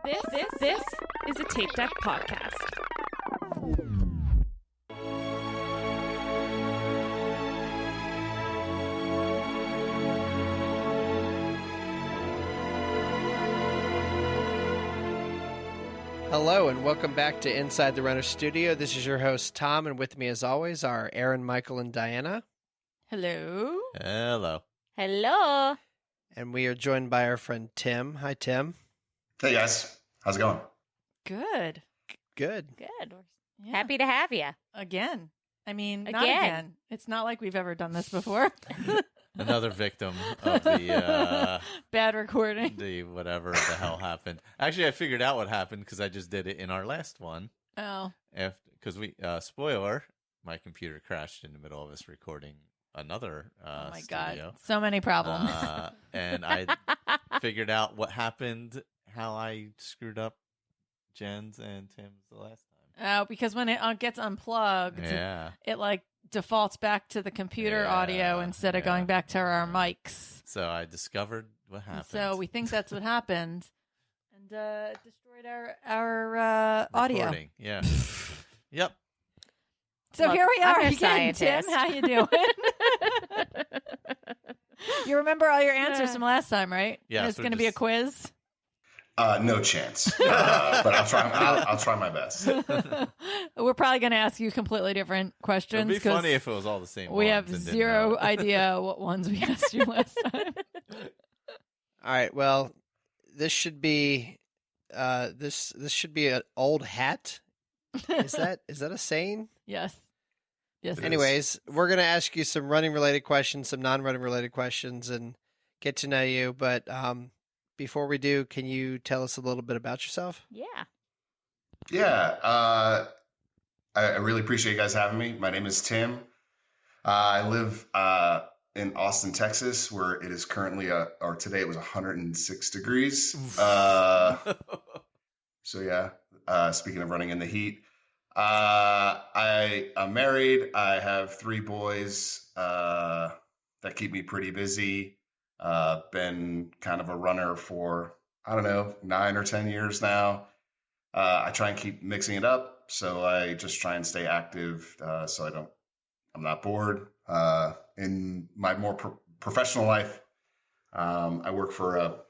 This is a Tape Deck podcast. Hello and welcome back to Inside the Runner Studio. This is your host Tom, and with me as always are Aaron, Michael, and Diana. Hello. Hello. Hello. And we are joined by our friend Tim. Hi, Tim. Hey guys, how's it going? Good. Good. Good. Yeah. Happy to have you. Again. I mean, not Again. again. It's not like we've ever done this before. Another victim of the Bad recording. the whatever the hell happened. Actually, I figured out what happened because I just did it in our last one. Oh. Because we spoiler, my computer crashed in the middle of us recording another Oh my studio. God. So many problems. And I figured out what happened, how I screwed up Jen's and Tim's the last time. Oh, because when it gets unplugged, Yeah. it like defaults back to the computer audio instead of going back to our mics. So I discovered what And happened. so we think that's what happened, and destroyed our audio. Recording. Yeah. Yep. So Look, here we I'm are no again, Tim. scientist. How you doing? You remember all your answers from last time, right? Yeah, And it's so going to be a just- quiz. No chance, but I'll try my best. We're probably going to ask you completely different It'd questions. be 'cause funny if it was all the same. we ones have and didn't zero know. idea what ones we asked you last time. All right. Well, this should be this should be an old hat. Is that a saying? Yes. Yes. It is. Anyways, we're gonna ask you some running related questions, some non-running related questions, and get to know you. But before we do, can you tell us a little bit about yourself? Yeah. Yeah, I really appreciate you guys having me. My name is Tim. I live in Austin, Texas, where it is currently or today it was 106 degrees. So yeah, speaking of running in the heat, I'm married. I have 3 boys that keep me pretty busy. Been kind of a runner for, I don't know, 9 or 10 years now. I try and keep mixing it up. So I just try and stay active so I'm not bored. In my more professional life, I work for a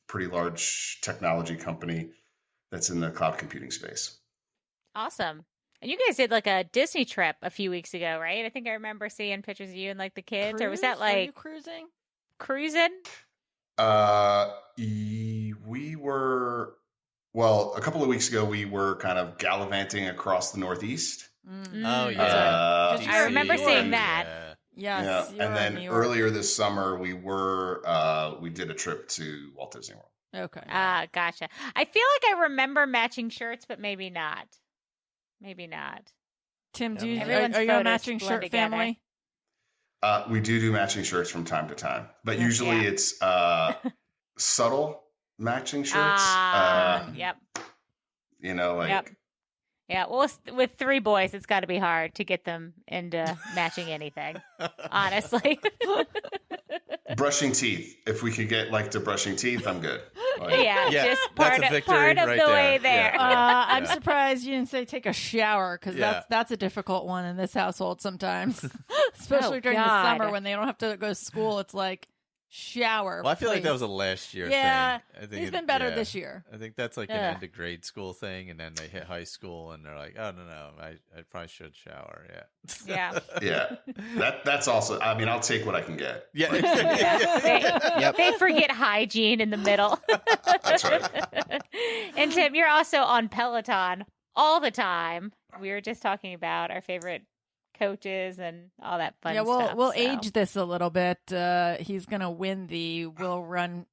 pretty large technology company that's in the cloud computing space. Awesome. And you guys did like a Disney trip a few weeks ago, right? I think I remember seeing pictures of you and like the kids. Or was that Cruise? Were you like cruising? cruising? We were, well, a couple of weeks ago, we were kind of gallivanting across the Northeast. Oh yeah. That's right. I remember You seeing were- that. Yes. Yeah, you were and in then New York. earlier this summer, we did a trip to Walt Disney World. Okay. Gotcha. I feel like I remember matching shirts, but maybe not. Maybe not. Tim, Yeah. Everyone's are you a photos matching blend shirt together. family? We do matching shirts from time to time, but Yeah. usually Yeah. it's subtle matching shirts. Yep. Like Yep. Yeah. Well, with 3 boys, it's got to be hard to get them into matching anything. Honestly. brushing teeth. If we could get to brushing teeth, I'm good. Like, Yeah, Yeah, just that's part a of, victory part of right the there. way there. Yeah. I'm Yeah. surprised you didn't say take a shower because Yeah. that's a difficult one in this household sometimes, especially Oh, during the God. summer when they don't have to go to school. It's like shower. Well, I feel like that please. was a last year Yeah, thing. I think He's it- been better yeah. this year. I think that's like an Ugh. end of grade school thing, and then they hit high school, and they're like, "Oh no, I probably should shower." Yeah, Yeah. yeah. That's also. I mean, I'll take what I can get. yeah. Yep. They forget hygiene in the middle. That's right. And Tim, you're also on Peloton all the time. We were just talking about our favorite coaches and all that fun Yeah, stuff. we'll so. age this a little bit. He's gonna win the Will Run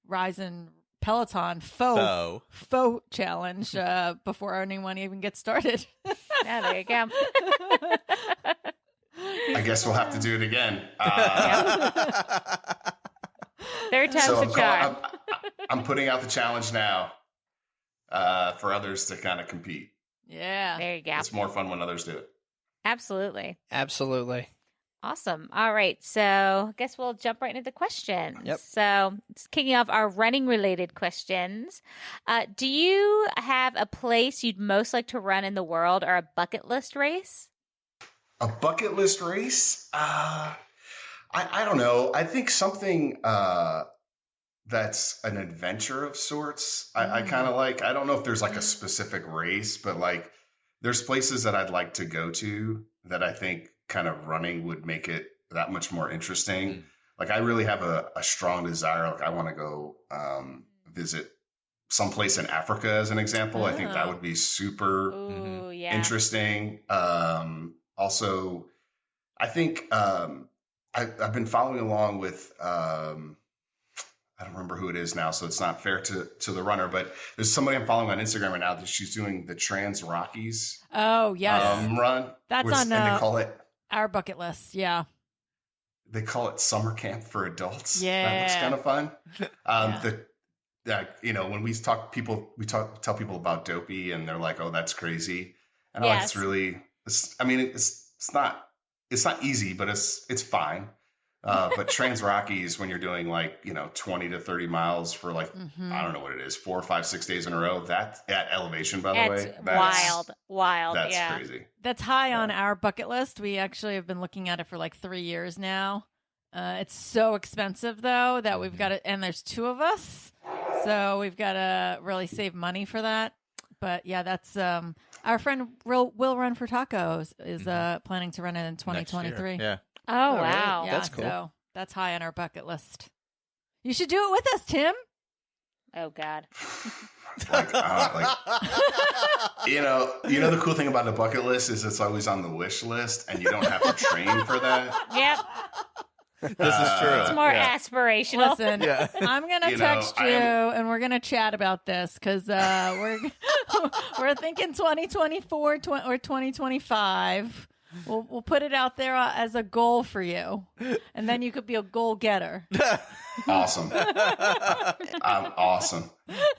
Ryzen Peloton So faux challenge before anyone even gets started. Yeah, there you go. I guess we'll have to do it again. Third time's So the charm. I'm putting out the challenge now for others to kind of compete. Yeah. There you go. It's more fun when others do it. Absolutely. Absolutely. Awesome. All right. So I guess we'll jump right into the questions. Yep. So kicking off our running related questions. Do you have a place you'd most like to run in the world or a bucket list race? A bucket list race? I don't know. I think something that's an adventure of sorts. I kind of like. I don't know if there's like a specific race, but like there's places that I'd like to go to that I think kind of running would make it that much more interesting. Like I really have a strong desire. Like I want to go visit someplace in Africa as an example. I think that would be super Ooh, yeah. interesting. Also, I think I've been following along with I don't remember who it is now, so it's not fair to the runner, but there's somebody I'm following on Instagram right now that she's doing the Trans Rockies Oh, yes. run. That's on and they call it our bucket list. Yeah. they call it summer camp for adults. Yeah. That looks kind of fun. Yeah. When we tell people about Dopey and they're like, oh, that's crazy. And I'm like, it's not easy, but it's fine. But Trans Rockies, when you're doing 20 to 30 miles for I don't know what it is, 4, 5, 6 days in a row, that at elevation, by the way, that's wild. That's yeah. crazy. That's high on our bucket list. We actually have been looking at it for 3 years now. It's so expensive though that we've got to, and there's 2 of us, so we've got to really save money for that. But yeah, that's our friend Will Run for Tacos is planning to run it in 2023. Yeah. Oh, really? wow. Yeah, That's cool. So that's high on our bucket list. You should do it with us, Tim. Oh, God. The cool thing about the bucket list is it's always on the wish list, and you don't have to train for that. Yep. This is true. It's more aspirational. Listen, Yeah. I'm gonna text you, and we're gonna chat about this because we're thinking 2024 or 2025. We'll put it out there as a goal for you, and then you could be a goal getter. Awesome. I'm awesome.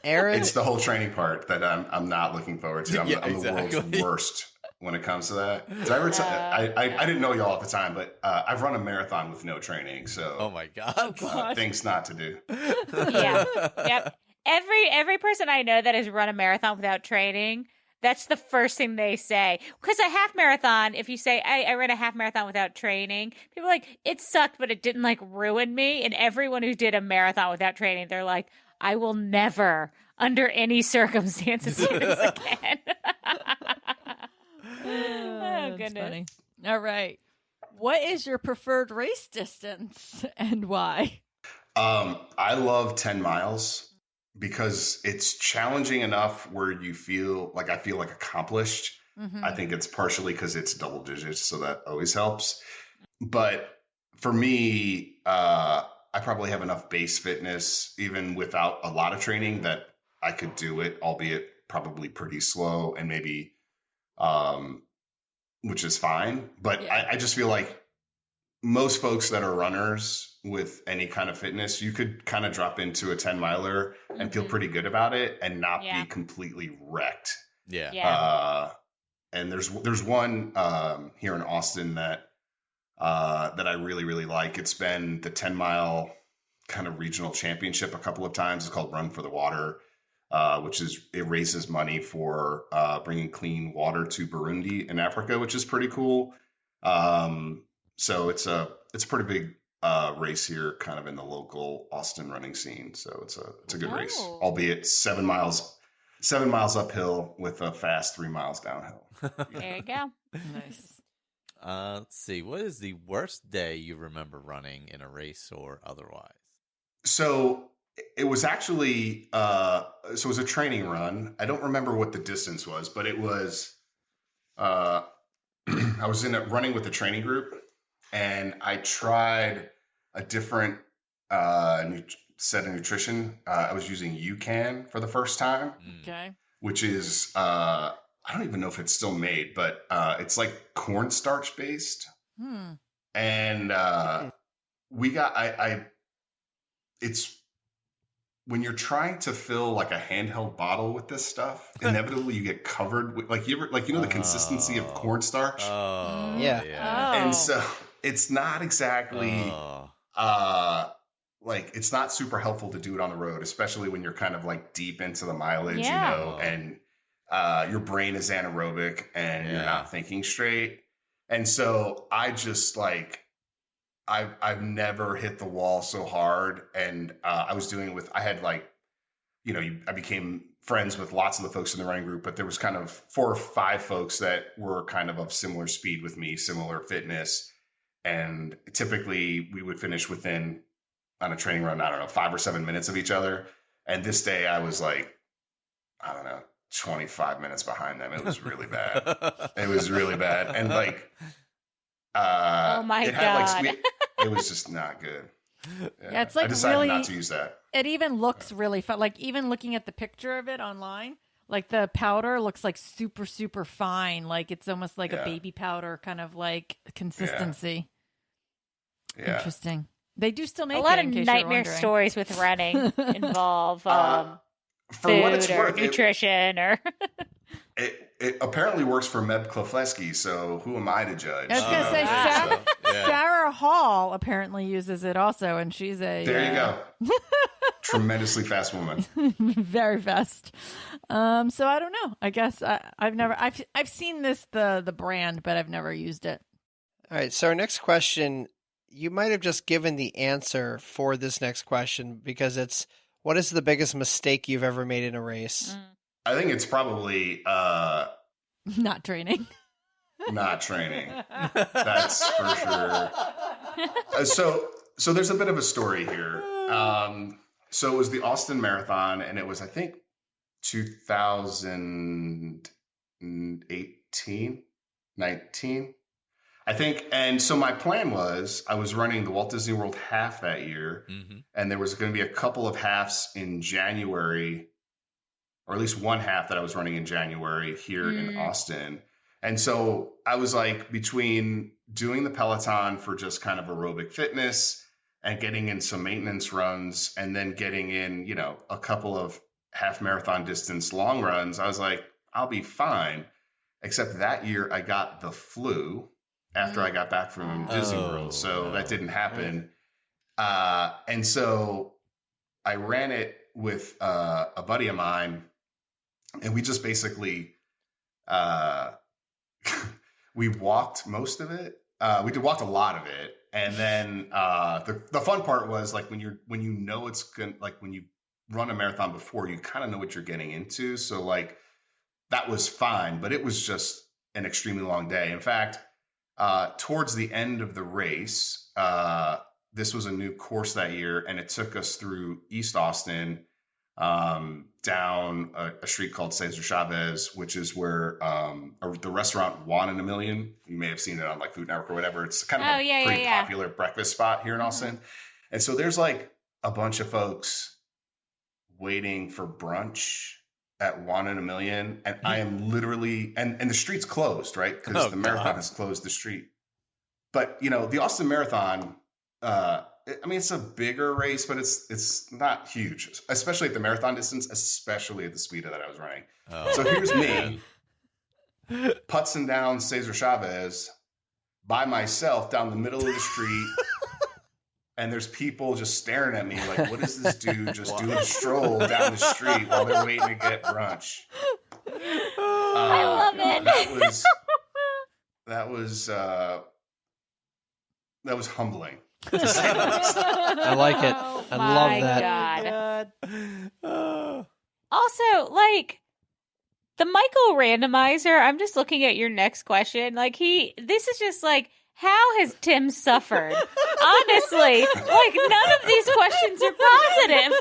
Aaron, It's the whole training part that I'm not looking forward to. I'm the world's worst when it comes to that. Did I didn't know y'all at the time, but I've run a marathon with no training, so Oh my God. things not to do. Yeah. Yep. Every person I know that has run a marathon without training, that's the first thing they say. Because a half marathon, if you say, I ran a half marathon without training, people are like, it sucked, but it didn't ruin me. And everyone who did a marathon without training, they're like, I will never, under any circumstances, do this again. Oh, That's goodness. funny. All right. What is your preferred race distance and why? I love 10 miles because it's challenging enough where I feel accomplished. Mm-hmm. I think it's partially because it's double digits, so that always helps. But for me, I probably have enough base fitness, even without a lot of training, that I could do it, albeit probably pretty slow and maybe, which is fine. But I just feel like most folks that are runners with any kind of fitness, you could kind of drop into a 10 miler and feel pretty good about it and not be completely wrecked. Yeah. And there's one here in Austin that I really, really like. It's been the 10-mile kind of regional championship a couple of times. It's called Run for the Water, it raises money for bringing clean water to Burundi in Africa, which is pretty cool. So it's a pretty big race here, kind of in the local Austin running scene. So it's a good race, albeit 7 miles uphill with a fast 3 miles downhill. There you go. Nice. Let's see. What is the worst day you remember running in a race or otherwise? So it was actually it was a training run. I don't remember what the distance was, but it was I was running with a training group, and I tried a different set of nutrition. I was using UCAN for the first time, Okay. which is I don't even know if it's still made, but it's like cornstarch based. And it's when you're trying to fill like a handheld bottle with this stuff, inevitably you get covered with the consistency of cornstarch. Oh, Yeah. And so it's not exactly like it's not super helpful to do it on the road, especially when you're kind of like deep into the mileage, Yeah. and your brain is anaerobic and you're not thinking straight. And so I just like I've never hit the wall so hard, and I was doing it with I had like I became friends with lots of the folks in the running group, but there was kind of 4 or 5 folks that were kind of similar speed with me, similar fitness, and typically we would finish within on a training run, I don't know, 5 or 7 minutes of each other. And this day I was like, I don't know, 25 minutes behind them. It was really bad. It was really bad. And like, oh my God. It was just not good. Yeah, it's like I decided really, not to use that. It even looks really fun. Like even looking at the picture of it online, like the powder looks like super, super fine. Like it's almost like a baby powder kind of like consistency. Yeah. Interesting. They do still make a lot it, of in case nightmare you're wondering. stories with running involve For food what it's or worth, nutrition or it apparently works for Meb Klefleski, so who am I to judge? I was going to say, Sarah Hall apparently uses it also, and she's a... There you go. Tremendously fast woman. Very fast. So I don't know. I guess I've seen the brand, but I've never used it. All right, so our next question, you might have just given the answer for this next question because it's, what is the biggest mistake you've ever made in a race? I think it's probably not training. Not training. That's for sure. So there's a bit of a story here. So it was the Austin Marathon, and it was, I think, 2018, 19, I think. And so my plan was I was running the Walt Disney World half that year, and there was going to be a couple of halves in January, or at least one half that I was running in January here in Austin. And so I was like, between doing the Peloton for just kind of aerobic fitness and getting in some maintenance runs and then getting in, a couple of half marathon distance long runs, I was like, I'll be fine. Except that year I got the flu after I got back from Disney World. So that didn't happen. And so I ran it with a buddy of mine, and we just basically we walked most of it. We walked a lot of it, and then the fun part was like when you it's gonna, like when you run a marathon before, you kind of know what you're getting into. So like that was fine, but it was just an extremely long day. In fact, towards the end of the race, this was a new course that year, and it took us through East Austin, down a street called Cesar Chavez, which is where the restaurant One in a Million, you may have seen it on like Food Network or whatever. It's kind of a pretty popular breakfast spot here in Austin. And so there's like a bunch of folks waiting for brunch at One in a Million. And I am literally, and the street's closed, right? Because the marathon has closed the street. But, the Austin Marathon, it's a bigger race, but it's not huge, especially at the marathon distance, especially at the speed that I was running. So here's me putzing down Cesar Chavez by myself down the middle of the street. And there's people just staring at me like, what is this dude just doing a stroll down the street while they're waiting to get brunch? I love it. That was humbling. I like it. I love that. God. Also, like the Michael randomizer, I'm just looking at your next question. Like this is just like, how has Tim suffered? Honestly, like none of these questions are positive.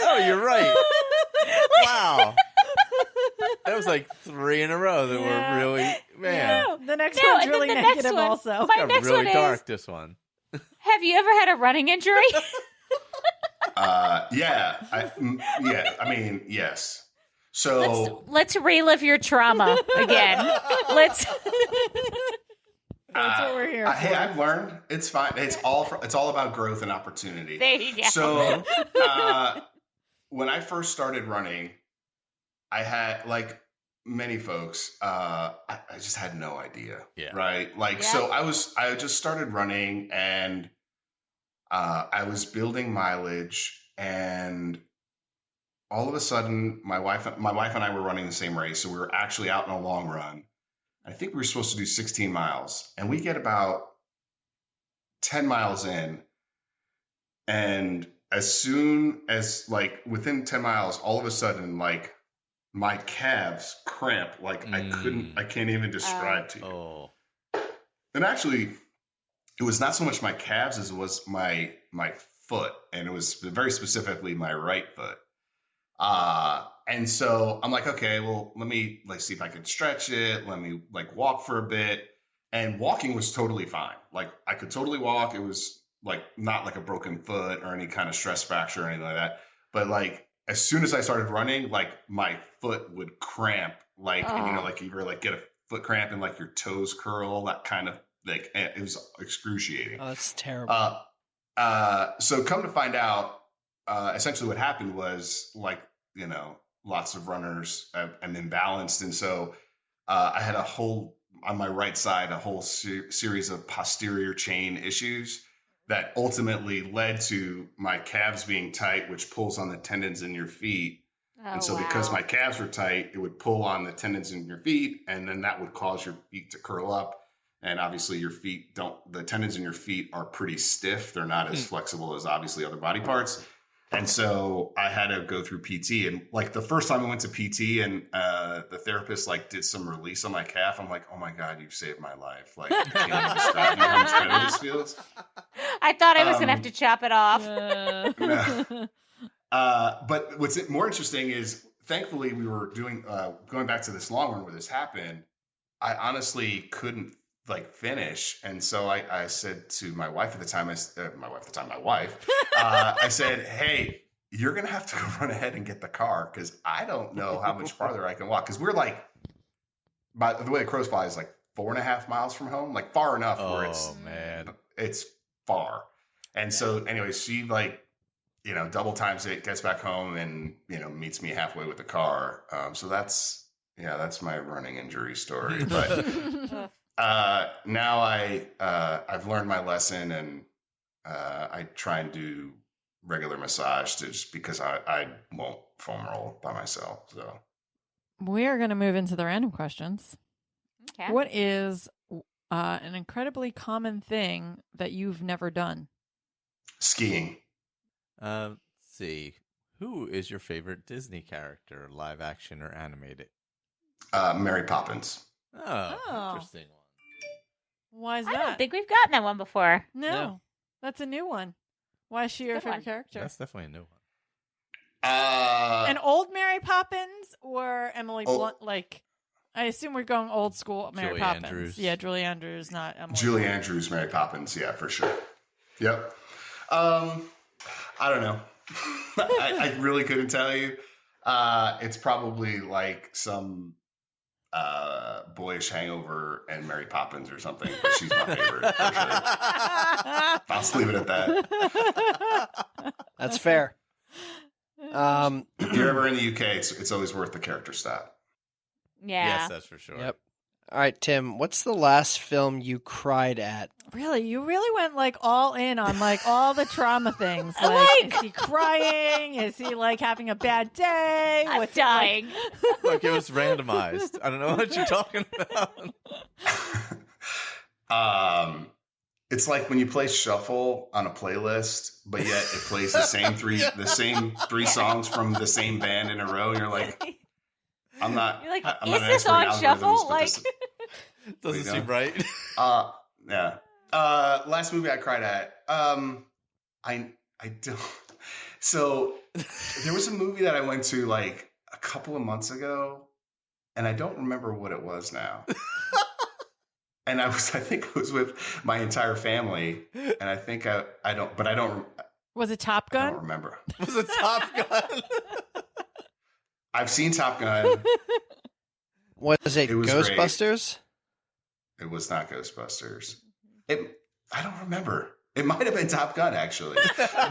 Oh, you're right. Wow. That was like 3 in a row that were really, man. No, the next one's really negative one, also. My Got next really one dark, is, this one. have you ever had a running injury? Yes. So let's relive your trauma again. Let's. That's what we're here for. Hey, I've learned it's fine. It's all about growth and opportunity. There you go. So when I first started running, I had many folks, I just had no idea. Yeah. Right. Like, Yeah. so I just started running, and I was building mileage, and all of a sudden my wife and I were running the same race. So we were actually out in a long run. I think we were supposed to do 16 miles, and we get about 10 miles in. And as soon as, like, within 10 miles, all of a sudden, like, my calves cramp. Like, I can't even describe to you. Oh. And actually, it was not so much my calves as it was my foot. And it was very specifically my right foot. And so I'm like, okay, well, let me like see if I can stretch it. Let me like walk for a bit. And walking was totally fine. Like, I could totally walk. It was like not like a broken foot or any kind of stress fracture or anything like that. But like, as soon as I started running, like my foot would cramp, like, and, you know, like you ever like get a foot cramp and like your toes curl, that kind of like, it was excruciating. Oh, that's terrible. So come to find out, essentially what happened was, like, you know, lots of runners, I'm imbalanced. And so I had on my right side, a whole series of posterior chain issues that ultimately led to my calves being tight, which pulls on the tendons in your feet. And so because my calves were tight, it would pull on the tendons in your feet, and then that would cause your feet to curl up. And obviously the tendons in your feet are pretty stiff. They're not as flexible as obviously other body parts. And so I had to go through PT. And like the first time I went to PT and the therapist like did some release on my calf, I'm like, oh my God, you've saved my life. Like, I can't even describe how much better this feels. I thought I was going to have to chop it off. No. But what's more interesting is, thankfully, we were going back to this long run where this happened. I honestly couldn't like finish, and so I said to my wife at the time, my wife, I said, "Hey, you're gonna have to go run ahead and get the car because I don't know how much farther I can walk." Because we're like, by the way the crows fly is like 4.5 miles from home, like far enough where it's far. And so, anyway, she like, you know, double times it, gets back home, and, you know, meets me halfway with the car. So that's my running injury story. But now I've learned my lesson, and I try and do regular massage just because I won't foam roll by myself. So we are going to move into the random questions. Okay. What is an incredibly common thing that you've never done? Skiing. Let's see. Who is your favorite Disney character, live action or animated? Mary Poppins. Oh, interesting one. Why is I that? don't think we've gotten that one before. No, that's a new one. Why is she your Good favorite one. character? That's definitely a new one. An old Mary Poppins or Emily Blunt? Like, I assume we're going old school Mary Julie Poppins. Andrews. Yeah, Julie Andrews, not Emily. Julie Blunt. Andrews, Mary Poppins. Yeah, for sure. Yep. I don't know. I really couldn't tell you. It's probably like some boyish hangover and Mary Poppins or something, but she's my favorite for sure. I'll just leave it at that. That's fair. If you're ever in the UK, it's always worth the character stop. Yeah. Yes, that's for sure. Yep. All right, Tim, what's the last film you cried at? Really? You really went like all in on like all the trauma things. Like, is he crying? Is he like having a bad day? I'm What's dying. Look, it was randomized. I don't know what you're talking about. It's like when you play shuffle on a playlist, but yet it plays the same three songs from the same band in a row. And you're like, I'm not. You're like, I'm is not an this expert in on algorithms, shuffle? but Like, this- Doesn't you seem know? right. Yeah. Last movie I cried at. I don't. So there was a movie that I went to like a couple of months ago, and I don't remember what it was now. And I think it was with my entire family, and I think I don't Was it Top Gun? remember. Was it Top Gun? I've seen Top Gun. Was it It was Ghostbusters? It was not Ghostbusters. I don't remember. It might have been Top Gun, actually.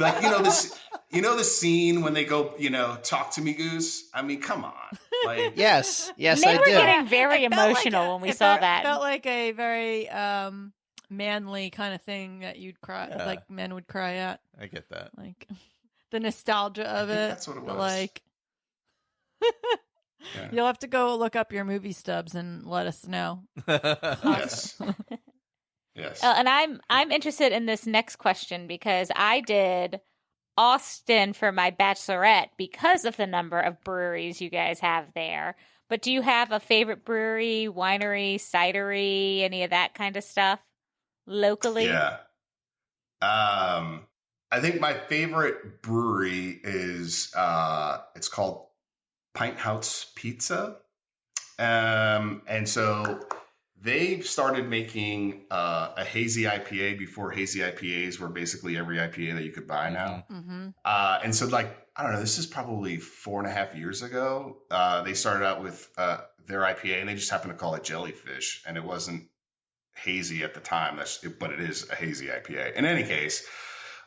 Like, the scene when they go, talk to me, Goose. I mean, come on. Like, Yes, They I were did. getting very It felt emotional when we saw that. It felt like a very manly kind of thing that you'd cry, Yeah. like men would cry at. I get that. Like the nostalgia of think it. that's what it the, was. Like, yeah. you'll have to go look up your movie stubs and let us know. Yes. Yes. And I'm interested in this next question because I did Austin for my bachelorette because of the number of breweries you guys have there. But do you have a favorite brewery, winery, cidery, any of that kind of stuff locally? Yeah. I think my favorite brewery is it's called Pint House Pizza. And so they started making a hazy IPA before hazy IPAs were basically every IPA that you could buy now. Mm-hmm. And so, like, I don't know, this is probably 4.5 years ago. They started out with their IPA, and they just happened to call it Jellyfish, and it wasn't hazy at the time. But it is a hazy IPA. In any case,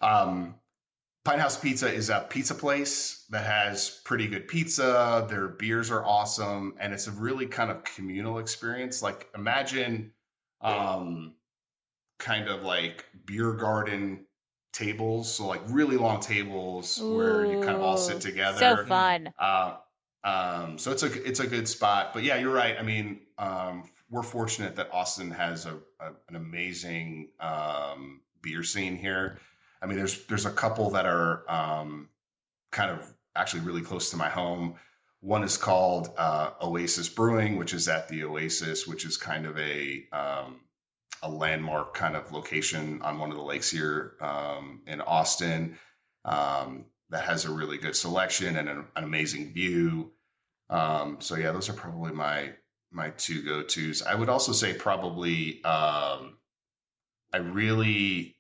Pine House Pizza is a pizza place that has pretty good pizza. Their beers are awesome, and it's a really kind of communal experience. Like, imagine kind of like beer garden tables, so like really long tables where you kind of all sit Ooh, together. So fun. So it's a good spot. But yeah, you're right. I mean, we're fortunate that Austin has an amazing beer scene here. I mean, there's a couple that are kind of actually really close to my home. One is called Oasis Brewing, which is at the Oasis, which is kind of a landmark kind of location on one of the lakes here in Austin that has a really good selection and an amazing view. So yeah, those are probably my two go-tos. I would also say probably I really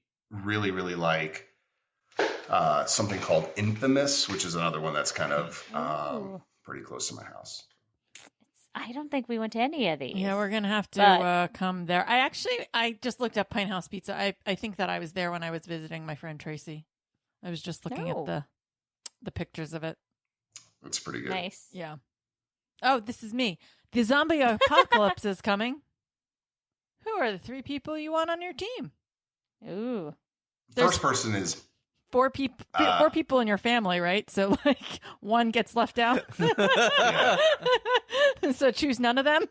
like something called Infamous, which is another one that's kind of Ooh. pretty close to my house. I don't think we went to any of these. Yeah, we're gonna have to But- come there. I just looked up Pine House Pizza. I think that I was there when I was visiting my friend Tracy. I was just looking Oh. at the pictures of it. It's pretty good. Nice. Yeah. Oh, this is me. The zombie apocalypse is coming. Who are the 3 people you want on your team? Ooh. First person is 4 people. 4 people in your family, right? So like one gets left out. Yeah. So choose none of them.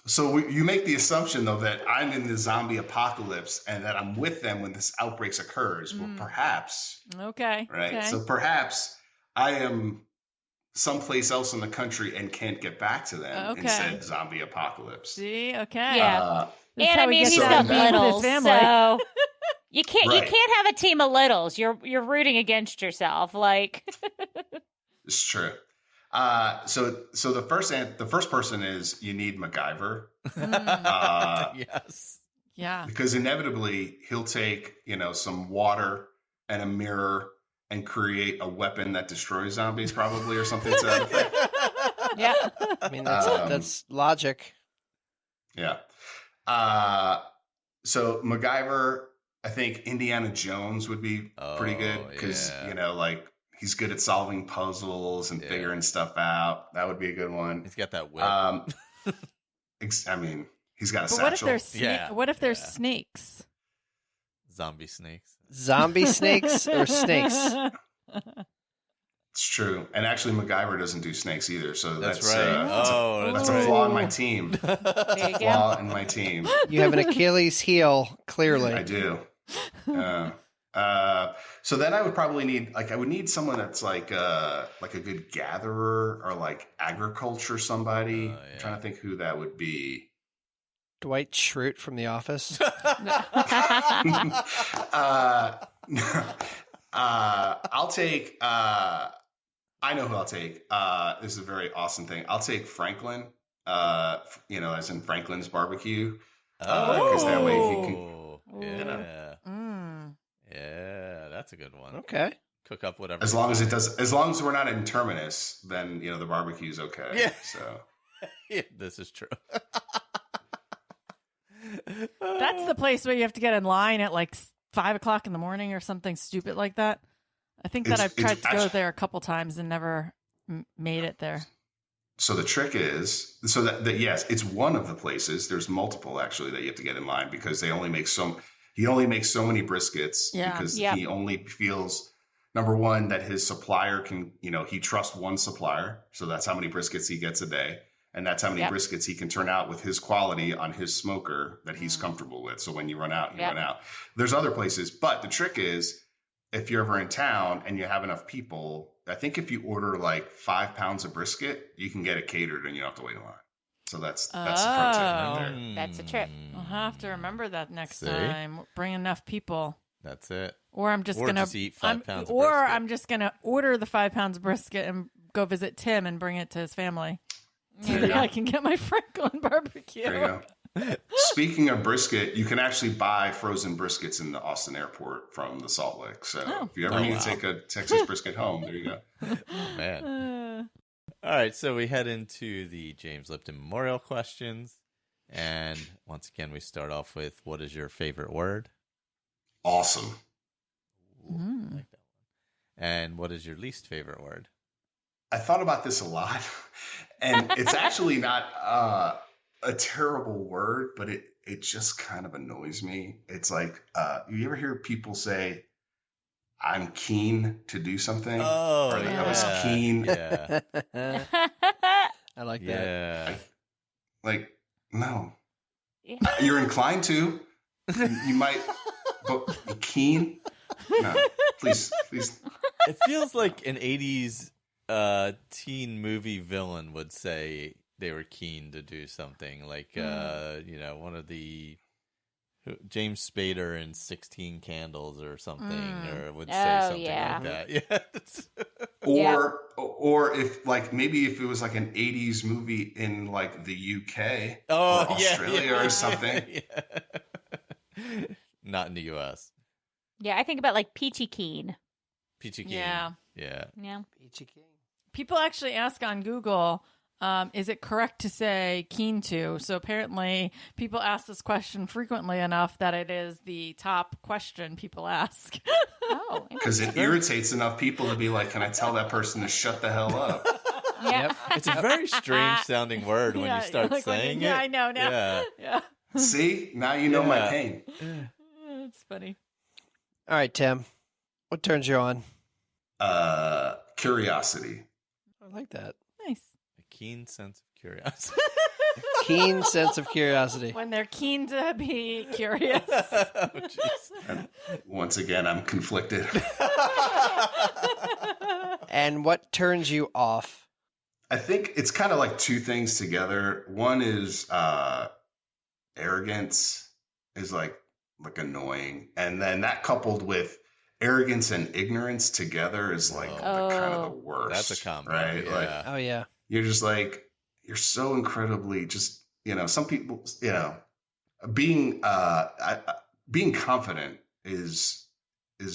So you make the assumption though that I'm in the zombie apocalypse and that I'm with them when this outbreak occurs. Well, perhaps, Okay. right? Okay. So perhaps I am someplace else in the country and can't get back to them Okay. in said zombie apocalypse. See. Okay. Yeah. This is And how I he mean, gets he's out got of being with littles, his family. so you can't Right. have a team of littles. You're rooting against yourself. Like, It's true. So the first person is you need MacGyver. Yes. Yeah. Because inevitably he'll take, some water and a mirror and create a weapon that destroys zombies, probably, or something to that effect. yeah. I mean, that's logic. Yeah. So MacGyver, I think Indiana Jones would be pretty good because yeah. He's good at solving puzzles and figuring stuff out. That would be a good one. He's got that whip. I mean, he's got a But what if satchel. there's Yeah. what if there's Yeah. snakes? Zombie snakes. Zombie snakes or snakes? It's true. And actually, MacGyver doesn't do snakes either. So That's right. That's That's a right. flaw in my team. There you go. Flaw in my team. You have an Achilles heel, clearly. I do. So then I would probably need someone that's like a good gatherer or like agriculture somebody. Yeah. I'm trying to think who that would be. Dwight Schrute from The Office. I'll take. I know who I'll take. This is a very awesome thing. I'll take Franklin. As in Franklin's barbecue. Because that way he can. Yeah. Mm. Yeah, that's a good one. Okay. Cook up whatever. As long as we're not in Terminus, then the barbecue's okay. Yeah. So Yeah, this is true. That's the place where you have to get in line at like 5 o'clock in the morning or something stupid like that. I think that I've tried to go there a couple times and never made it there. So the trick is, so that yes, it's one of the places. There's multiple actually that you have to get in line because he only makes so many briskets because he only feels, number one, that his supplier can, he trusts one supplier. So that's how many briskets he gets a day. And that's how many briskets he can turn out with his quality on his smoker that he's comfortable with. So when you run out, you run out. There's other places, but the trick is if you're ever in town and you have enough people, I think if you order like 5 pounds of brisket, you can get it catered and you don't have to wait in line. So that's the pro tip right there. That's a trip. I'll have to remember that next time. Bring enough people. That's it. Or I'm just gonna eat 5 pounds of or brisket. I'm just gonna order the 5 pounds of brisket and go visit Tim and bring it to his family. Maybe I can get my Franklin barbecue. There you go. Speaking of brisket, you can actually buy frozen briskets in the Austin airport from the Salt Lick. So if you ever need to take a Texas brisket home, there you go. Oh, man. All right, so we head into the James Lipton Memorial questions. And once again, we start off with, what is your favorite word? Awesome. Ooh, I like that one. And what is your least favorite word? I thought about this a lot, and it's actually not a terrible word, but it just kind of annoys me. It's like, you ever hear people say, I'm keen to do something? Oh, or like, I was keen. Yeah. I like that. Yeah. Like, no. Yeah. You're inclined to. You might, but keen? No, please. It feels like an 80s teen movie villain would say they were keen to do something. Like, one of the James Spader in 16 Candles or something, or would say something like that. Yeah. Or if like maybe if it was like an 80s movie in like the UK or Australia or something. Yeah. Not in the US. Yeah, I think about like Peachy Keen. Peachy Keen. Yeah. Peachy King. People actually ask on Google, is it correct to say keen to? So apparently people ask this question frequently enough that it is the top question people ask. Oh, because it irritates enough people to be like, can I tell that person to shut the hell up? Yep. It's a very strange sounding word when you start saying it. Yeah, I know now. Yeah. See, now you know my pain. It's funny. All right, Tim. What turns you on? Curiosity. I like that. Nice. A keen sense of curiosity. Keen sense of curiosity. When they're keen to be curious. Oh, jeez. And once again, I'm conflicted. And what turns you off? I think it's kind of like two things together. One is arrogance is like annoying, and then that coupled with arrogance and ignorance together is like the kind of the worst. That's a combo, right? yeah. Like, Oh, yeah. you're just like, you're so incredibly just, some people, being confident is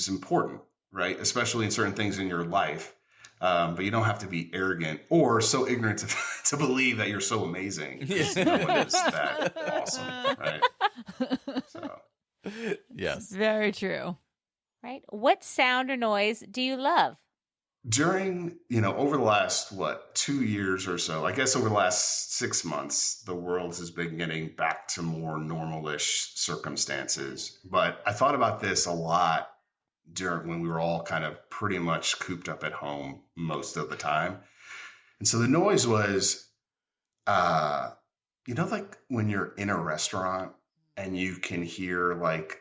important, right? Especially in certain things in your life. But you don't have to be arrogant or so ignorant to believe that you're so amazing. No one is that awesome, right? So. Yes. Very true. Right. What sound or noise do you love? During, over the last, 2 years or so, I guess over the last 6 months, the world has been getting back to more normal-ish circumstances. But I thought about this a lot during when we were all kind of pretty much cooped up at home most of the time. And so the noise was, like when you're in a restaurant and you can hear like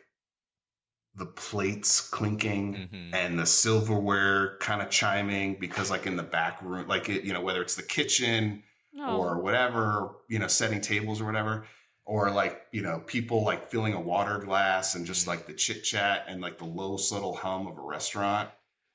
the plates clinking and the silverware kind of chiming because like in the back room, like whether it's the kitchen or whatever, setting tables or whatever, or like, people like filling a water glass and just like the chit chat and like the low subtle hum of a restaurant.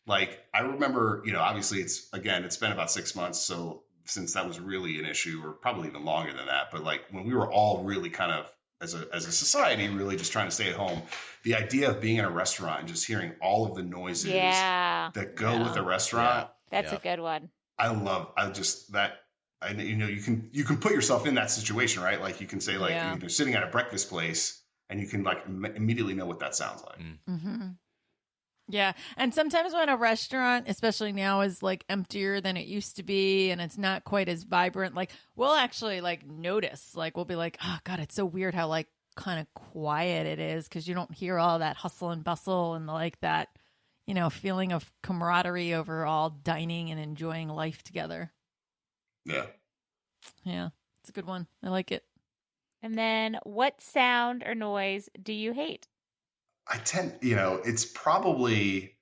Like I remember, obviously it's been about 6 months. So since that was really an issue, or probably even longer than that, but like when we were all really kind of as a society, really just trying to stay at home, the idea of being in a restaurant and just hearing all of the noises that go with a restaurant. That's a good one. I you can put yourself in that situation, right? Like you can say like Yeah. you're sitting at a breakfast place and you can like immediately know what that sounds like. Mm-hmm. Yeah. And sometimes when a restaurant, especially now, is like emptier than it used to be and it's not quite as vibrant, like we'll actually like notice, like we'll be like, oh God, it's so weird how like kind of quiet it is because you don't hear all that hustle and bustle and like that, feeling of camaraderie over all dining and enjoying life together. Yeah. Yeah. It's a good one. I like it. And then what sound or noise do you hate? I tend, it's probably,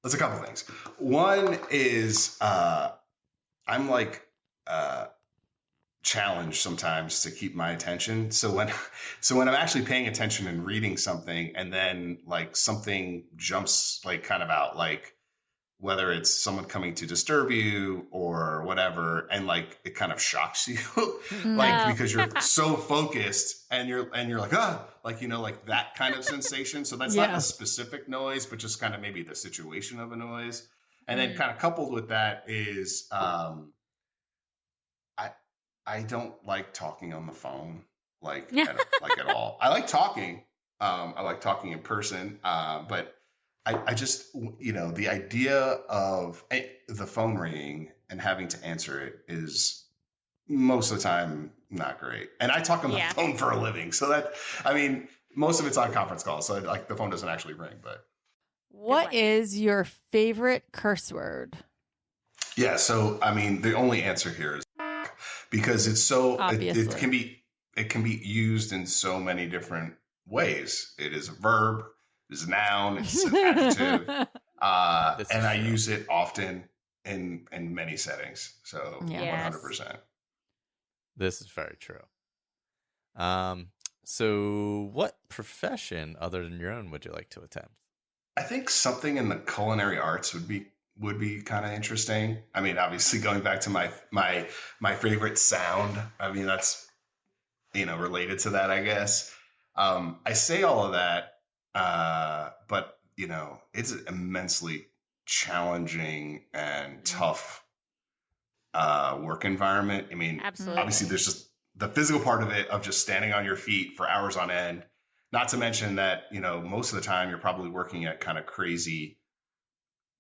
there's a couple things. One is I'm like challenged sometimes to keep my attention. So when I'm actually paying attention and reading something and then like something jumps like kind of out, like whether it's someone coming to disturb you or whatever, and like it kind of shocks you, like because you're so focused and you're like like like that kind of sensation. So that's not a specific noise, but just kind of maybe the situation of a noise. And then kind of coupled with that is I don't like talking on the phone like at all. I like talking. I like talking in person, but I just, the idea of the phone ringing and having to answer it is most of the time not great. And I talk on the phone for a living. So most of it's on conference calls. So like the phone doesn't actually ring, but. What is your favorite curse word? Yeah. So, the only answer here is because it's so, it can be used in so many different ways. It is a verb. Is a noun, it's an adjective, and I use it often in many settings. So 100%. This is very true. So what profession other than your own would you like to attempt? I think something in the culinary arts would be kind of interesting. Obviously going back to my favorite sound. That's related to that, I guess. I say all of that. But it's an immensely challenging and tough work environment. Absolutely. Obviously there's just the physical part of it of just standing on your feet for hours on end. Not to mention that, most of the time you're probably working at kind of crazy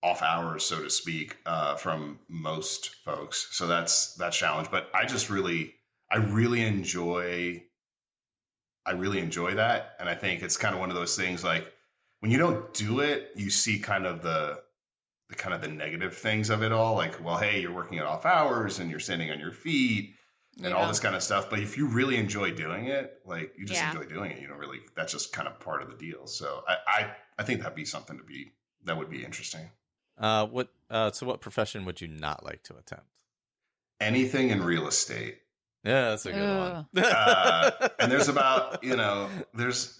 off hours, so to speak, from most folks. So that's challenge. But I really enjoy that. And I think it's kind of one of those things like when you don't do it, you see kind of the negative things of it all. Like, well, hey, you're working at off hours and you're standing on your feet and all this kind of stuff. But if you really enjoy doing it, like you just enjoy doing it, you don't really, that's just kind of part of the deal. So I think that'd be something that would be interesting. So what profession would you not like to attempt? Anything in real estate. Yeah, that's a good one. And there's about, there's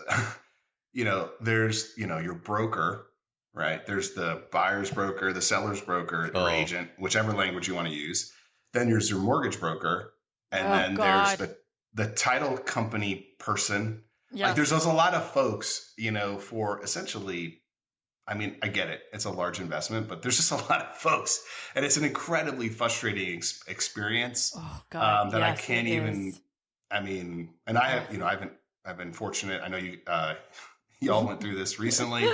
your broker, right? There's the buyer's broker, the seller's broker, or agent, whichever language you want to use. Then there's your mortgage broker. And there's the title company person. Yes. Like there's a lot of folks, for essentially, I get it. It's a large investment, but there's just a lot of folks, and it's an incredibly frustrating experience. Oh God, that I can't even. And I have, I've been fortunate. I know you all went through this recently.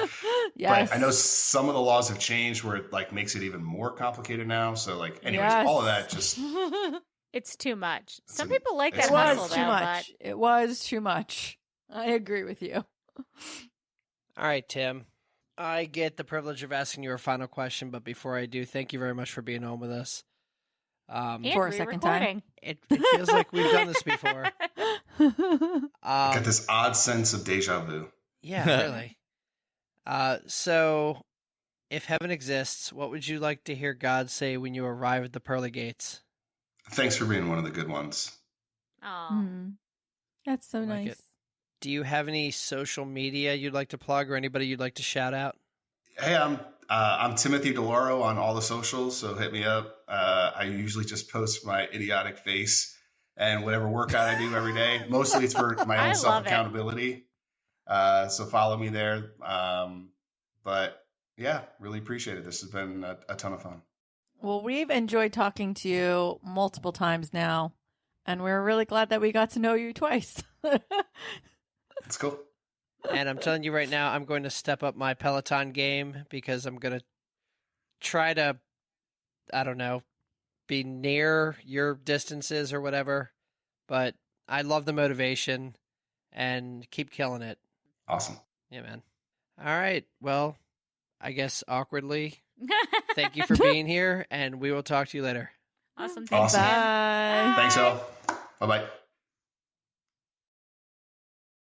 Yes. But I know some of the laws have changed where it like makes it even more complicated now. So like, anyways, all of that just. It's too much. Some people like that. It was too much. It was too much. I agree with you. All right, Tim. I get the privilege of asking you a final question, but before I do, thank you very much for being on with us. For a second time. It feels like we've done this before. Got this odd sense of deja vu. Yeah, really. So, if heaven exists, what would you like to hear God say when you arrive at the pearly gates? Thanks for being one of the good ones. Oh, that's so nice. It. Do you have any social media you'd like to plug or anybody you'd like to shout out? Hey, I'm Timothy DeLauro on all the socials, so hit me up. I usually just post my idiotic face and whatever workout I do every day. Mostly it's for my own self-accountability. So follow me there. But yeah, really appreciate it. This has been a ton of fun. Well, we've enjoyed talking to you multiple times now, and we're really glad that we got to know you twice. It's cool. And I'm telling you right now, I'm going to step up my Peloton game because I'm going to try to, I don't know, be near your distances or whatever. But I love the motivation and keep killing it. Awesome. Yeah, man. All right. Well, I guess awkwardly, thank you for being here, and we will talk to you later. Awesome. Awesome. Tim. Bye. Thanks, y'all. Bye-bye.